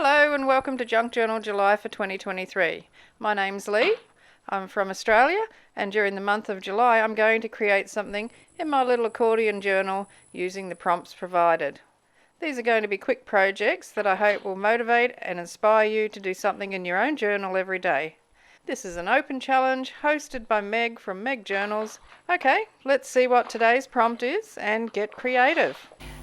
Hello and welcome to Junk Journal July for 2023. My name's Leigh, I'm from Australia, and during the month of July I'm going to create something in my little accordion journal using the prompts provided. These are going to be quick projects that I hope will motivate and inspire you to do something in your own journal every day. This is an open challenge hosted by Meg from Meg Journals. Okay, let's see what today's prompt is and get creative.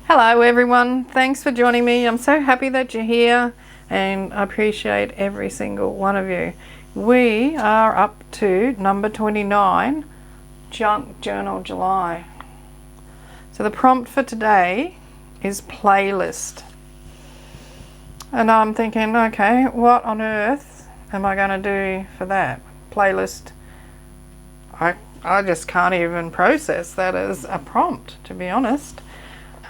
Hello everyone, thanks for joining me. I'm so happy that you're here and I appreciate every single one of you. We are up to number 29, Junk Journal July. So the prompt for today is playlist. And I'm thinking, okay, what on earth am I going to do for that? Playlist. I just can't even process that as a prompt, to be honest.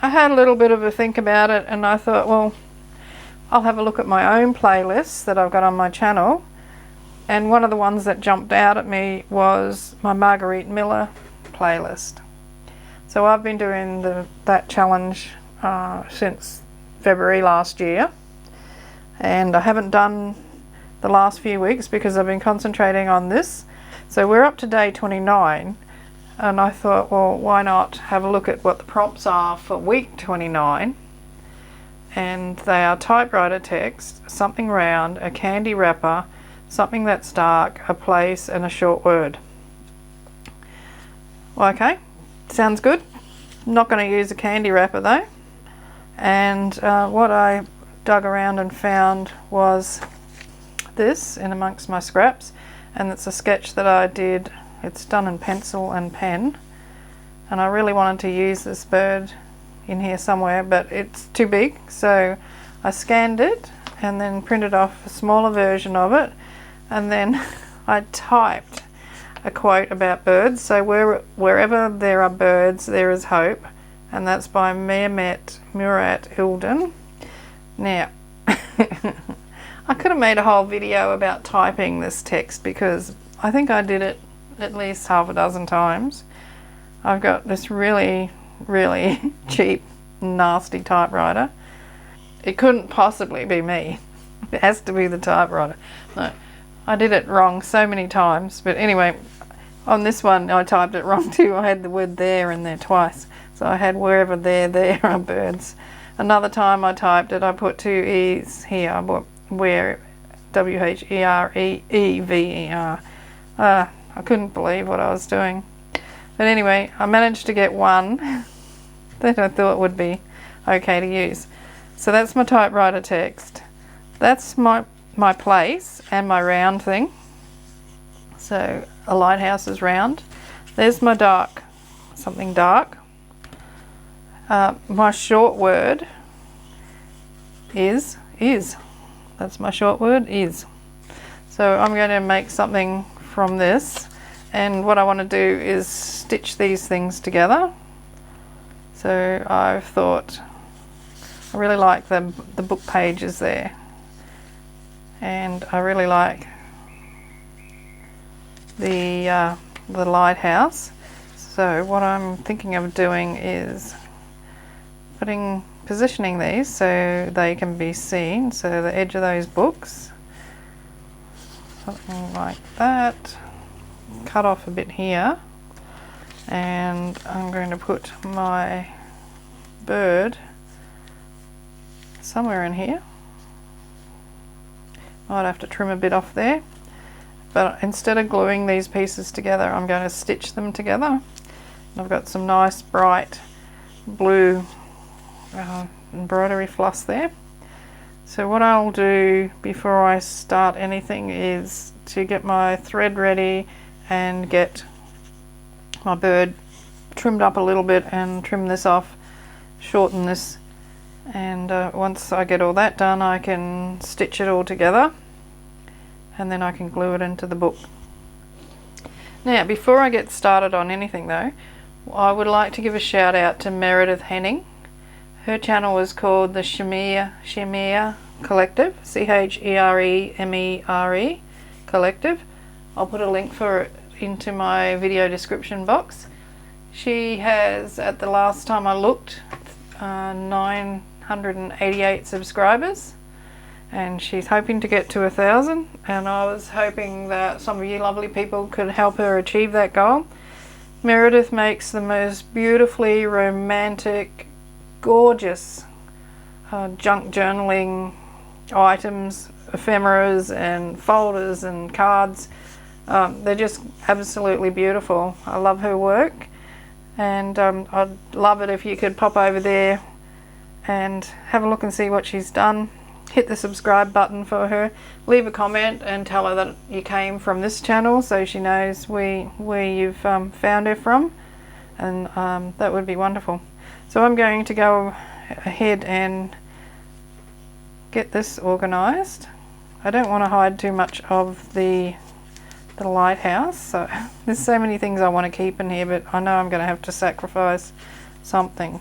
I had a little bit of a think about it and I thought, well, I'll have a look at my own playlists that I've got on my channel, and one of the ones that jumped out at me was my Marguerite Miller playlist. So I've been doing that challenge since February last year, and I haven't done the last few weeks because I've been concentrating on this. So we're up to day 29. And I thought, well, why not have a look at what the prompts are for week 29. And they are typewriter text, something round, a candy wrapper, something that's dark, a place, and a short word. Okay, sounds good. Not going to use a candy wrapper though. And what I dug around and found was this in amongst my scraps. And it's a sketch that I did. It's done in pencil and pen, and I really wanted to use this bird in here somewhere, but it's too big, so I scanned it and then printed off a smaller version of it, and then I typed a quote about birds. So wherever there are birds, there is hope, and that's by Mehmet Murat Ilden. Now, I could have made a whole video about typing this text because I think I did it at least half a dozen times. I've got this really cheap, nasty typewriter. It couldn't possibly be me. It has to be the typewriter. No, I did it wrong so many times. But anyway, on this one I typed it wrong too. I had the word there in there twice. So I had wherever there are birds. Another time I typed it, I put two E's here. I put where, WHEREEVER. I couldn't believe what I was doing. But anyway, I managed to get one that I thought would be okay to use. So that's my typewriter text. That's my place and my round thing. So a lighthouse is round. There's my dark, something dark. My short word is. That's my short word, is. So I'm going to make something from this, and what I want to do is stitch these things together. So I've thought, I really like the book pages there, and I really like the lighthouse. So what I'm thinking of doing is positioning these so they can be seen, so the edge of those books, something like that. Cut off a bit here, and I'm going to put my bird somewhere in here. Might have to trim a bit off there, but instead of gluing these pieces together, I'm going to stitch them together. And I've got some nice bright blue embroidery floss there. So what I'll do before I start anything is to get my thread ready and get my bird trimmed up a little bit and trim this off, shorten this, and once I get all that done I can stitch it all together and then I can glue it into the book. Now before I get started on anything though, I would like to give a shout out to Meredith Henning. Her channel is called the Sheremere Collective, CHEREMERE Collective. I'll put a link for it into my video description box. She has, at the last time I looked, 988 subscribers, and she's hoping to get to 1,000, and I was hoping that some of you lovely people could help her achieve that goal. Meredith makes the most beautifully romantic, gorgeous junk journaling items, ephemeras and folders and cards. They're just absolutely beautiful. I love her work, and I'd love it if you could pop over there and have a look and see what she's done. Hit the subscribe button for her, leave a comment and tell her that you came from this channel so she knows where you've found her from, and that would be wonderful. So I'm going to go ahead and get this organized. I don't want to hide too much of the lighthouse, so there's so many things I want to keep in here, but I know I'm going to have to sacrifice something.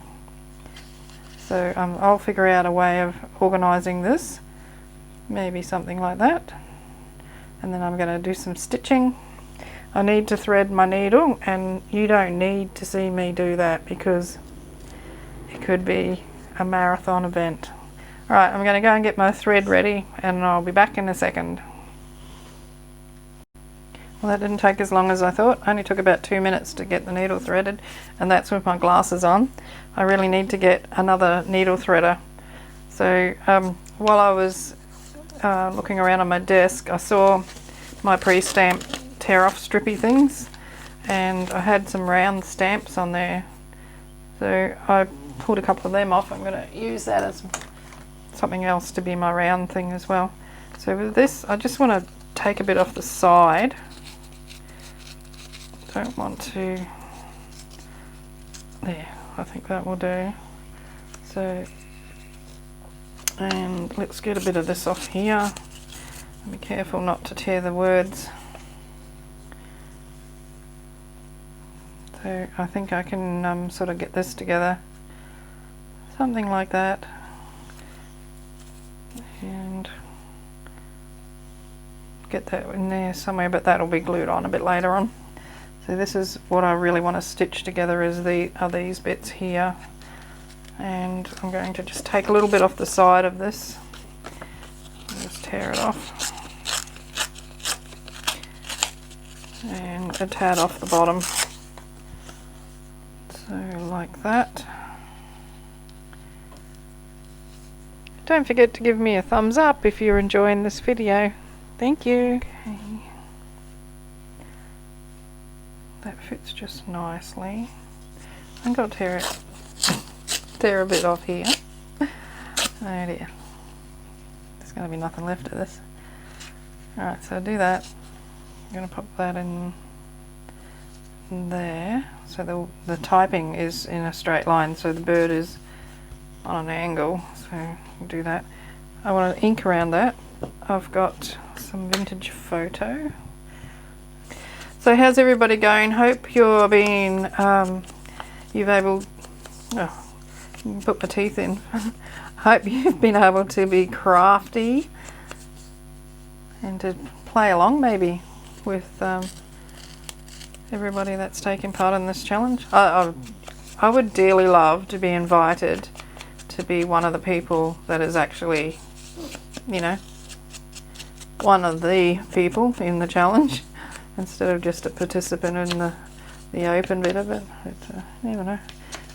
So I'll figure out a way of organizing this, maybe something like that, and then I'm going to do some stitching. I need to thread my needle, and you don't need to see me do that because it could be a marathon event. Alright, I'm going to go and get my thread ready, and I'll be back in a second. Well, that didn't take as long as I thought. Only took about 2 minutes to get the needle threaded, and that's with my glasses on. I really need to get another needle threader. So while I was looking around on my desk, I saw my pre-stamp tear-off strippy things, and I had some round stamps on there. So I pulled a couple of them off. I'm going to use that as something else to be my round thing as well. So with this, I just want to take a bit off the side. Don't want to, there, I think that will do. So, and let's get a bit of this off here. Be careful not to tear the words. So I think I can sort of get this together, something like that, and get that in there somewhere, but that'll be glued on a bit later on. So this is what I really want to stitch together, is these bits here, and I'm going to just take a little bit off the side of this, just tear it off, and a tad off the bottom, so like that. Don't forget to give me a thumbs up if you're enjoying this video. Thank you. Okay. That fits just nicely. I'm going to tear a bit off here. Oh dear. There's going to be nothing left of this. Alright, so do that. I'm going to pop that in there. So the typing is in a straight line, so the bird is on an angle. So do that. I want to ink around that. I've got some vintage photo. So how's everybody going? Hope you're being, you've able, oh, put my teeth in. Hope you've been able to be crafty and to play along maybe with everybody that's taking part in this challenge. I would dearly love to be invited to be one of the people that is actually, you know, one of the people in the challenge, instead of just a participant in the open bit of it. But you never know.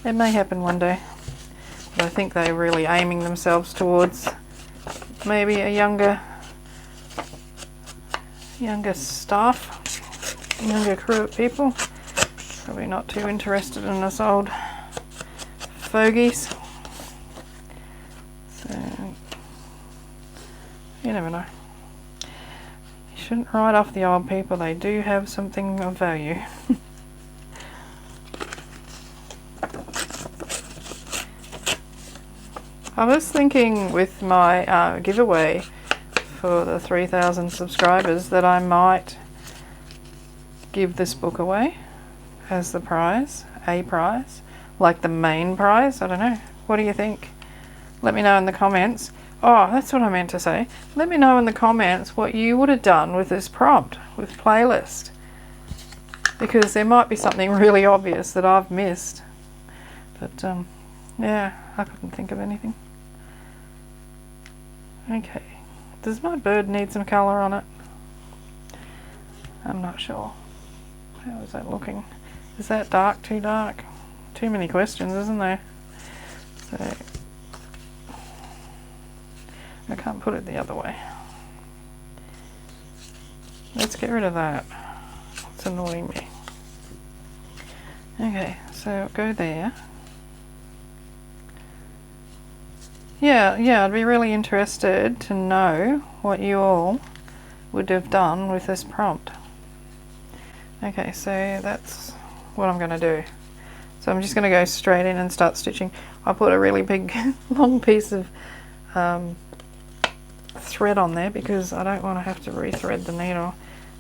It may happen one day. But I think they're really aiming themselves towards maybe a younger staff, younger crew of people. Probably not too interested in us old fogies. So you never know. Shouldn't write off the old people, they do have something of value. I was thinking with my giveaway for the 3,000 subscribers that I might give this book away as the prize, a prize, like the main prize. I don't know. What do you think? Let me know in the comments. Oh, that's what I meant to say. Let me know in the comments what you would have done with this prompt, with playlist. Because there might be something really obvious that I've missed. But, yeah, I couldn't think of anything. Okay, Does my bird need some colour on it? I'm not sure. How is that looking? Is that dark? Too dark? Too many questions, isn't there? So I can't put it the other way. Let's get rid of that. It's annoying me. Okay, so go there. Yeah, I'd be really interested to know what you all would have done with this prompt. Okay, so that's what I'm going to do. So I'm just going to go straight in and start stitching. I put a really big long piece of thread on there because I don't want to have to rethread the needle,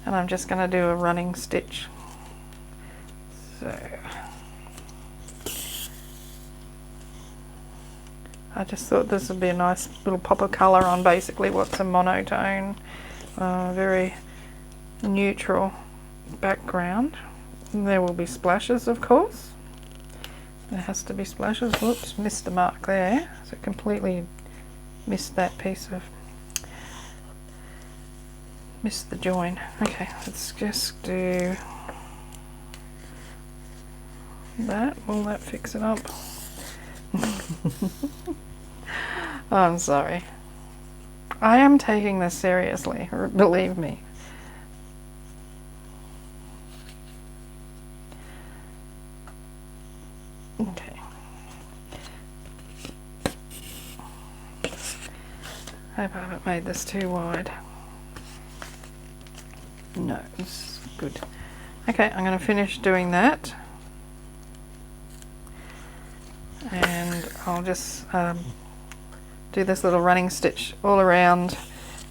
and I'm just going to do a running stitch. So I just thought this would be a nice little pop of colour on basically what's a monotone, very neutral background. And there will be splashes, of course. There has to be splashes. Whoops, missed the mark there. So completely missed that piece of, missed the join. Okay, let's just do that. Will that fix it up? Oh, I'm sorry. I am taking this seriously, believe me. Okay. I hope I haven't made this too wide. No, it's good. Okay, I'm going to finish doing that. And I'll just do this little running stitch all around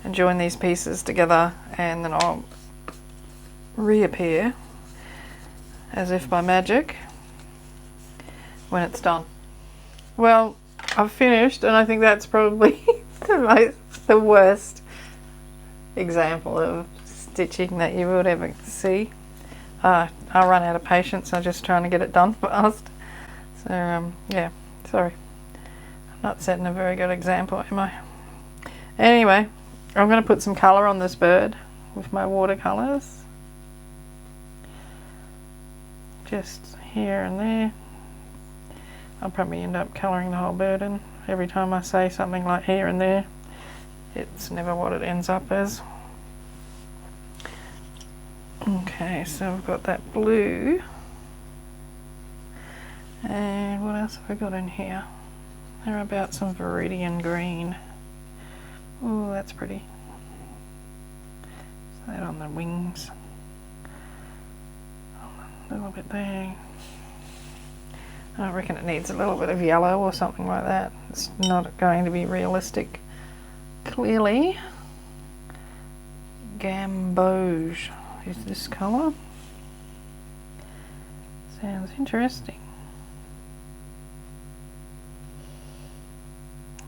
and join these pieces together, and then I'll reappear as if by magic when it's done. Well, I've finished, and I think that's probably the worst example of stitching that you would ever see. I run out of patience. I'm just trying to get it done fast. So yeah, sorry. I'm not setting a very good example, am I? Anyway, I'm going to put some colour on this bird with my watercolours. Just here and there. I'll probably end up colouring the whole bird in. Every time I say something like here and there, it's never what it ends up as. Okay, so I've got that blue. And what else have I got in here? How about some Viridian green? Oh, that's pretty. Is that on the wings? A little bit there. I reckon it needs a little bit of yellow or something like that. It's not going to be realistic. Clearly, Gamboge is this colour. Sounds interesting.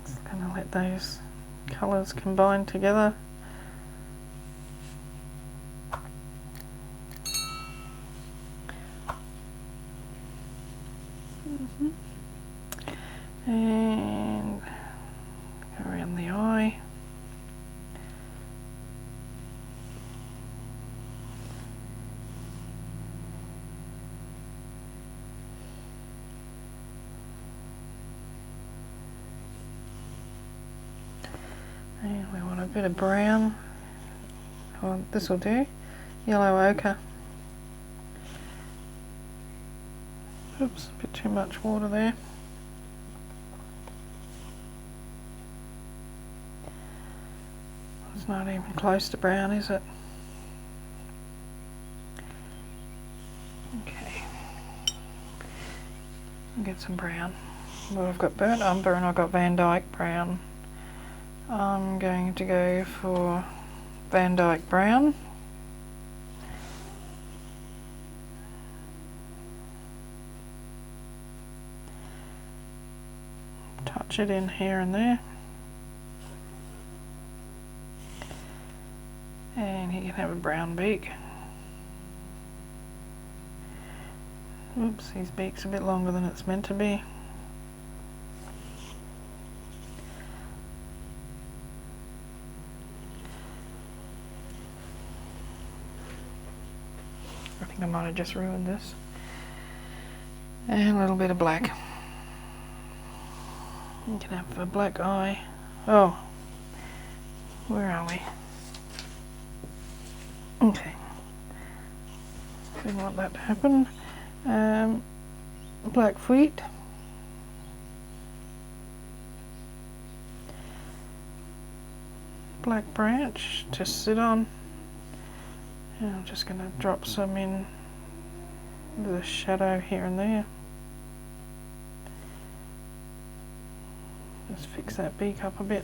Just going to let those colours combine together. And go around the eye. And we want a bit of brown. Oh, this will do. Yellow ochre. Oops, a bit too much water there. It's not even close to brown, is it? Okay. Get some brown. Well, I've got burnt umber and I've got Van Dyke brown. I'm going to go for Van Dyke brown. Touch it in here and there. And he can have a brown beak. Oops, his beak's a bit longer than it's meant to be. think I might have just ruined this. And a little bit of black. You can have a black eye. Oh, where are we? Okay. Didn't want that to happen. Black feet. Black branch to sit on. And I'm just going to drop some in the shadow here and there. Just fix that beak up a bit.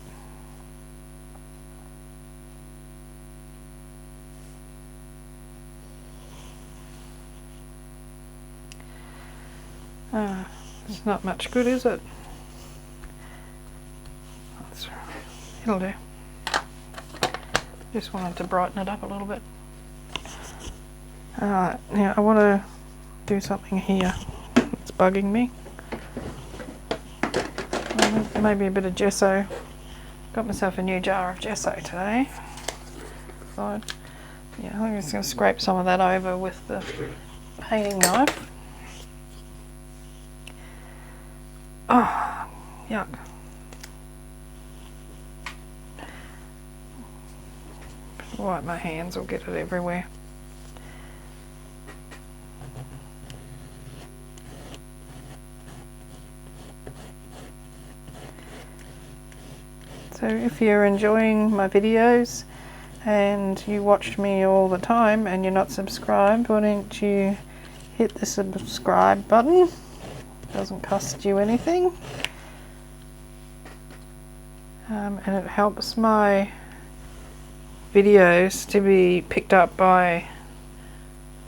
It's not much good, is it? It'll do. Just wanted to brighten it up a little bit. Now I want to do something here. It's bugging me. Maybe a bit of gesso. Got myself a new jar of gesso today. So, yeah, I'm just going to scrape some of that over with the painting knife. Oh, yuck. Wipe my hands, I'll get it everywhere. So if you're enjoying my videos and you watched me all the time and you're not subscribed, why don't you hit the subscribe button? Doesn't cost you anything. And it helps my videos to be picked up by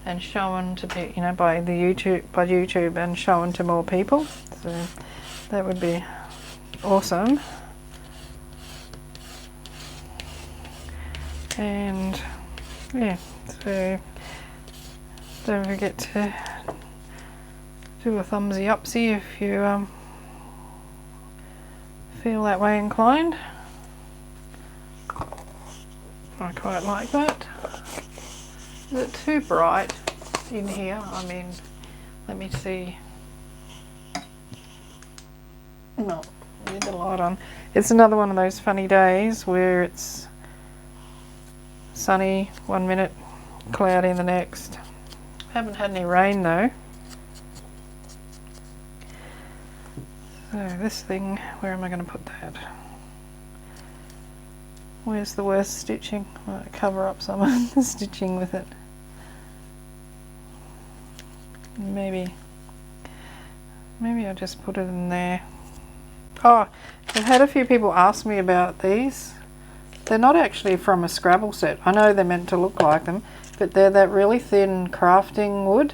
and shown to be, by YouTube and shown to more people. So that would be awesome. And yeah, so don't forget to do a thumbsy upsy if you feel that way inclined. I quite like that. Is it too bright in here? I mean, let me see. No, leave the light on. It's another one of those funny days where it's sunny one minute, cloudy the next. Haven't had any rain though. So this thing, where am I going to put that? Where's the worst stitching? I might cover up some of the stitching with it. Maybe I'll just put it in there. Oh, I've had a few people ask me about these. They're not actually from a Scrabble set. I know they're meant to look like them, but they're that really thin crafting wood.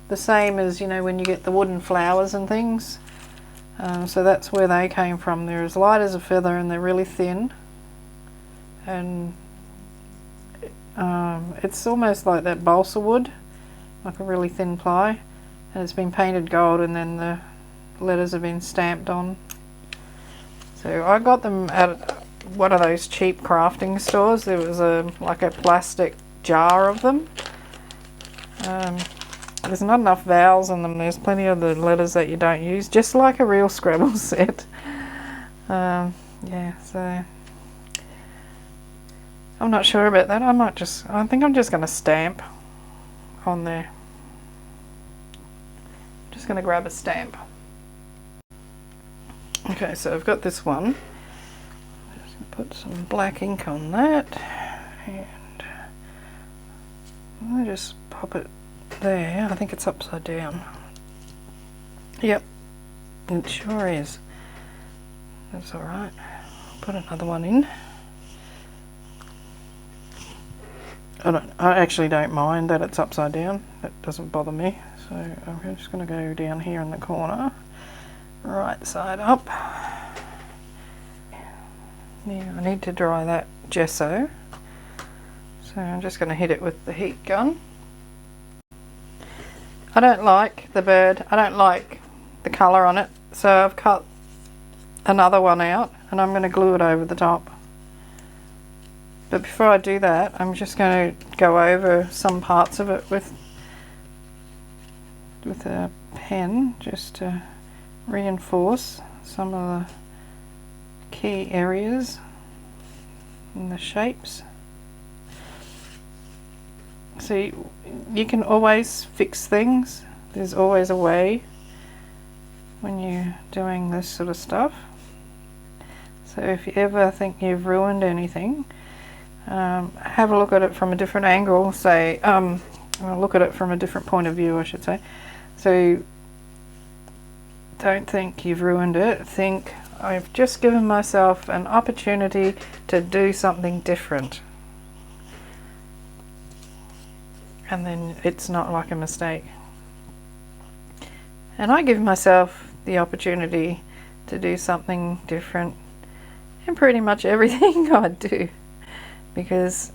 The same as, when you get the wooden flowers and things. So that's where they came from. They're as light as a feather and they're really thin. And it's almost like that balsa wood, like a really thin ply. And it's been painted gold and then the letters have been stamped on. So I got them at one of those cheap crafting stores. There was like a plastic jar of them. There's not enough vowels in them. There's plenty of the letters that you don't use, just like a real Scrabble set. Yeah, so I'm not sure about that. I think I'm just going to stamp on there. Just going to grab a stamp. Okay, so I've got this one. Just put some black ink on that, and I'll just pop it there. I think it's upside down. Yep, it sure is. That's alright. Put another one in. I actually don't mind that it's upside down. That doesn't bother me. So I'm just going to go down here in the corner, right side up. Now I need to dry that gesso. So I'm just going to hit it with the heat gun. I don't like the bird. I don't like the colour on it. So I've cut another one out and I'm going to glue it over the top. But before I do that, I'm just going to go over some parts of it with with a pen just to reinforce some of the key areas and the shapes. See, you can always fix things. There's always a way when you're doing this sort of stuff. So if you ever think you've ruined anything, have a look at it from a different angle, say, look at it from a different point of view, I should say. So don't think you've ruined it. Think, I've just given myself an opportunity to do something different. And then it's not like a mistake. And I give myself the opportunity to do something different in pretty much everything I do, because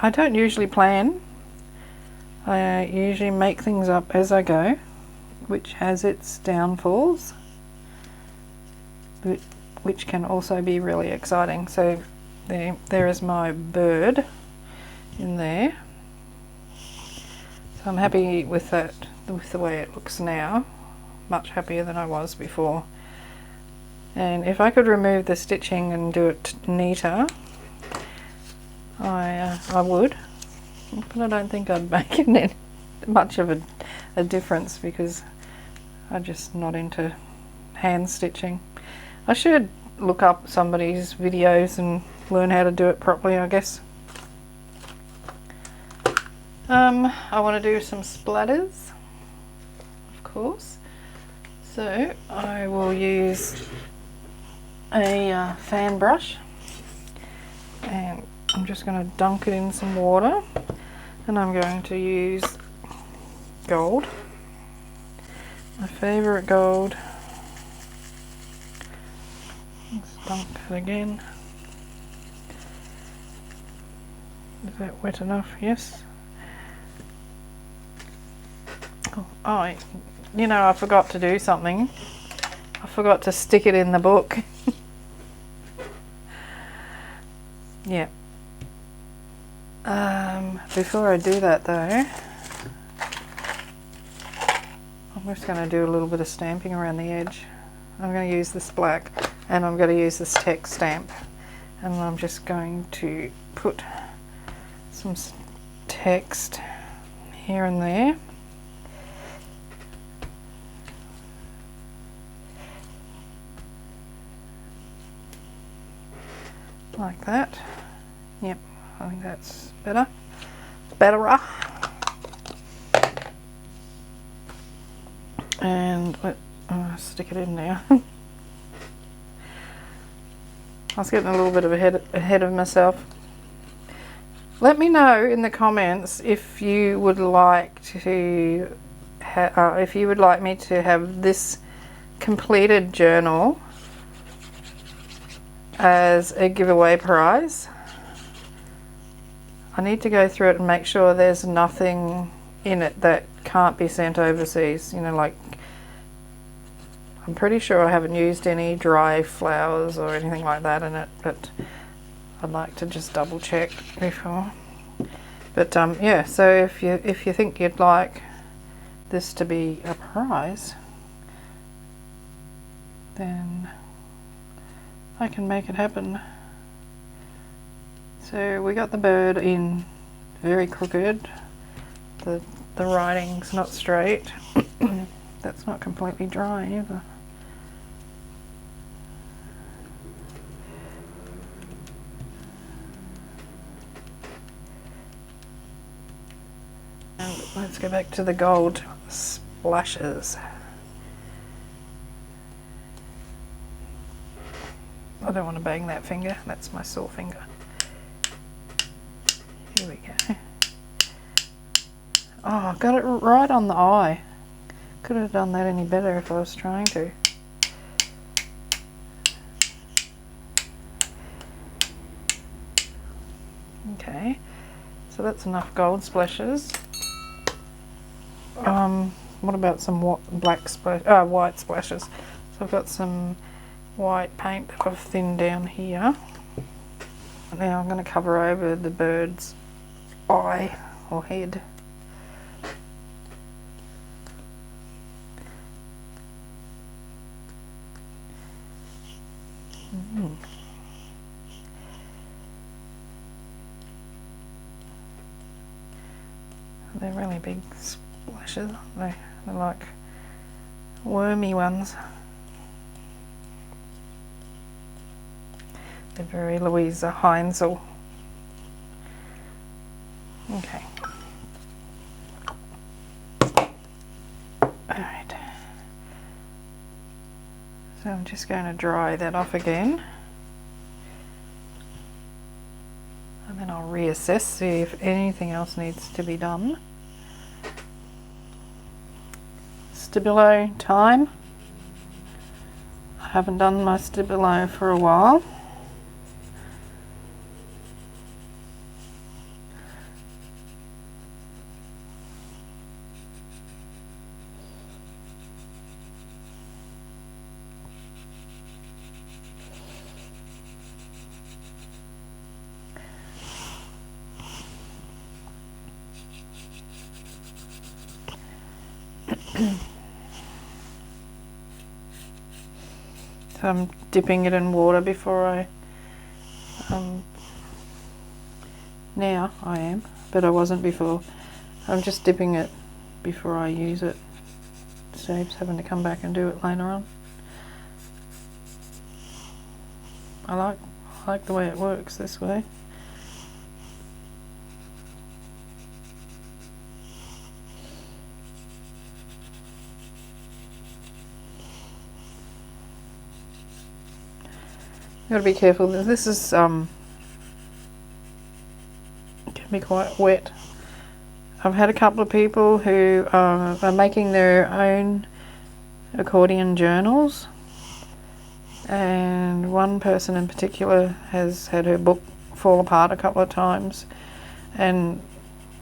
I don't usually plan. I usually make things up as I go, which has its downfalls, which can also be really exciting. So there is my bird in there. So I'm happy with that, with the way it looks now. Much happier than I was before. And if I could remove the stitching and do it neater, I would. But I don't think I'd make it much of a difference, because I'm just not into hand stitching. I should look up somebody's videos and learn how to do it properly, I guess. I want to do some splatters, of course. So I will use a fan brush, and I'm just going to dunk it in some water, and I'm going to use gold, my favourite gold. Let's dunk it again. Is that wet enough? Yes. Oh, you know, I forgot to do something. I forgot to stick it in the book. Yeah. Before I do that though, I'm just going to do a little bit of stamping around the edge. I'm going to use this black, and I'm going to use this text stamp, and I'm just going to put some text here and there. Like that. Yep, I think that's better. Better. And let stick it in now. I was getting a little bit of ahead of myself. Let me know in the comments if you would like to if you would like me to have this completed journal as a giveaway prize. I need to go through it and make sure there's nothing in it that can't be sent overseas. You know, like, I'm pretty sure I haven't used any dry flowers or anything like that in it, but I'd like to just double check before. But yeah, so if you think you'd like this to be a prize, then I can make it happen. So we got the bird in very crooked. The writing's not straight. That's not completely dry either. And let's go back to the gold splashes. I don't want to bang that finger, that's my sore finger. Here we go. Oh, I got it right on the eye. Could have done that any better if I was trying to. Okay, so that's enough gold splashes. What about some white splashes? So I've got some white paint that I've thinned down here. Now I'm going to cover over the bird's eye or head. they're really big splashes, aren't they? They're like wormy ones. They're very Louisa Heinzel. Okay. Alright. So I'm just going to dry that off again. And then I'll reassess, see if anything else needs to be done. Stabilo time. I haven't done my Stabilo for a while. So I'm dipping it in water before I, now I am, but I wasn't before. I'm just dipping it before I use it. Saves having to come back and do it later on. I like the way it works this way. Got to be careful. This is can be quite wet. I've had a couple of people who are making their own accordion journals, and one person in particular has had her book fall apart a couple of times, and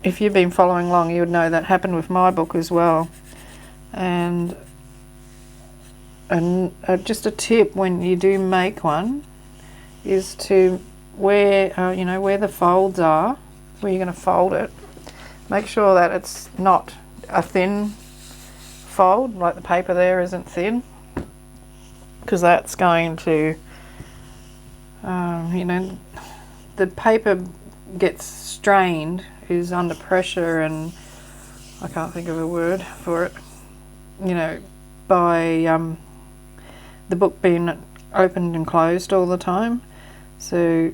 if you've been following along, you would know that happened with my book as well. And just a tip when you do make one is to where you know where the folds are, where you're going to fold it, make sure that it's not a thin fold, like the paper there isn't thin, because that's going to you know, the paper gets strained, is under pressure, and I can't think of a word for it, you know, by the book being opened and closed all the time. So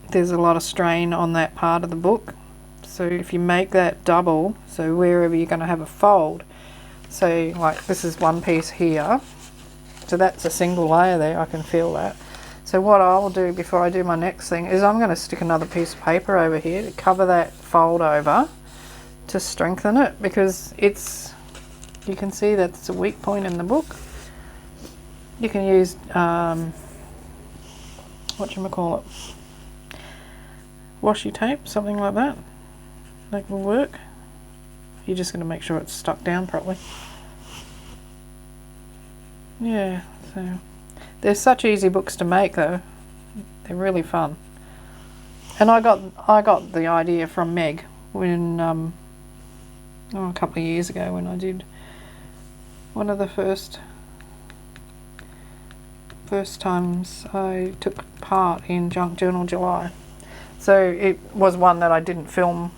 there's a lot of strain on that part of the book. So if you make that double, so wherever you're going to have a fold, so like this is one piece here, so that's a single layer there, I can feel that. So what I'll do before I do my next thing is I'm going to stick another piece of paper over here to cover that fold over to strengthen it, because it's, you can see that's a weak point in the book. You can use whatchamacallit, washi tape, something like that. That will work. You're just going to make sure it's stuck down properly. Yeah, so they're such easy books to make though. They're really fun. And I got the idea from Meg when a couple of years ago when I did one of the first times I took part in Junk Journal July. So it was one that I didn't film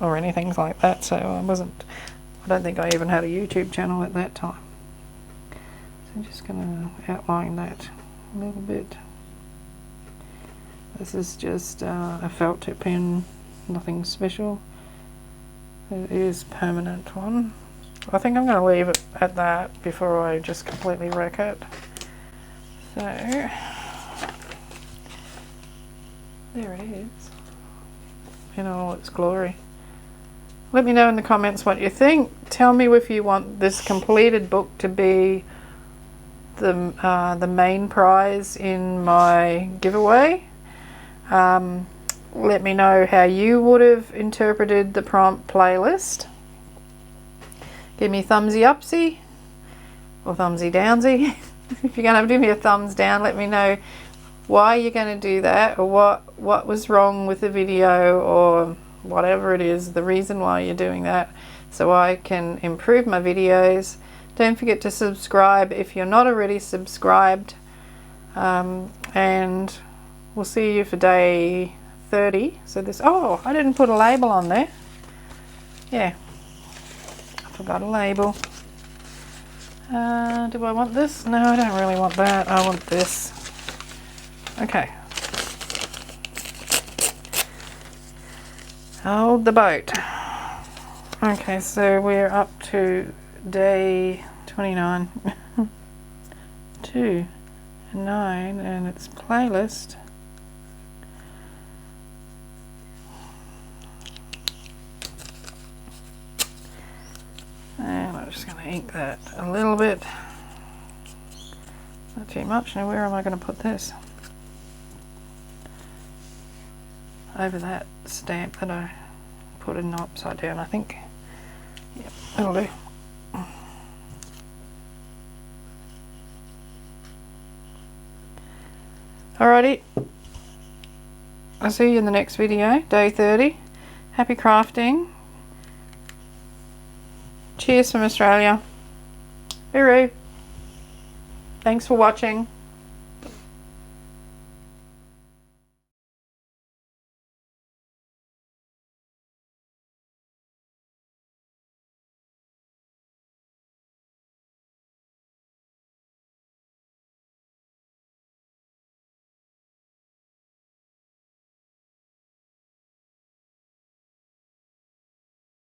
or anything like that, so I don't think I even had a YouTube channel at that time. So I'm just going to outline that a little bit. This is just a felt tip pen, nothing special. It is permanent one. I think I'm going to leave it at that before I just completely wreck it. So there it is in all its glory. Let me know in the comments what you think. Tell me if you want this completed book to be the main prize in my giveaway. Let me know how you would have interpreted the prompt playlist. Give me a thumbsy upsy or thumbsy downsy. If you're going to give me a thumbs down, let me know why you're going to do that, or what was wrong with the video, or whatever it is, the reason why you're doing that, so I can improve my videos. Don't forget to subscribe if you're not already subscribed, and we'll see you for day 30. So this, oh, I didn't put a label on there. yeah, I forgot a label. Do I want this? No, I don't really want that. I want this. Okay. Hold the boat. Okay, so we're up to day 29. 2 and 9, and it's playlist. And I'm just going to ink that a little bit. Not too much. Now where am I going to put this? Over that stamp that I put in upside down, I think. Yep, that'll do. Alrighty. I'll see you in the next video, day 30. Happy crafting. Cheers from Australia. Hooroo. Thanks for watching.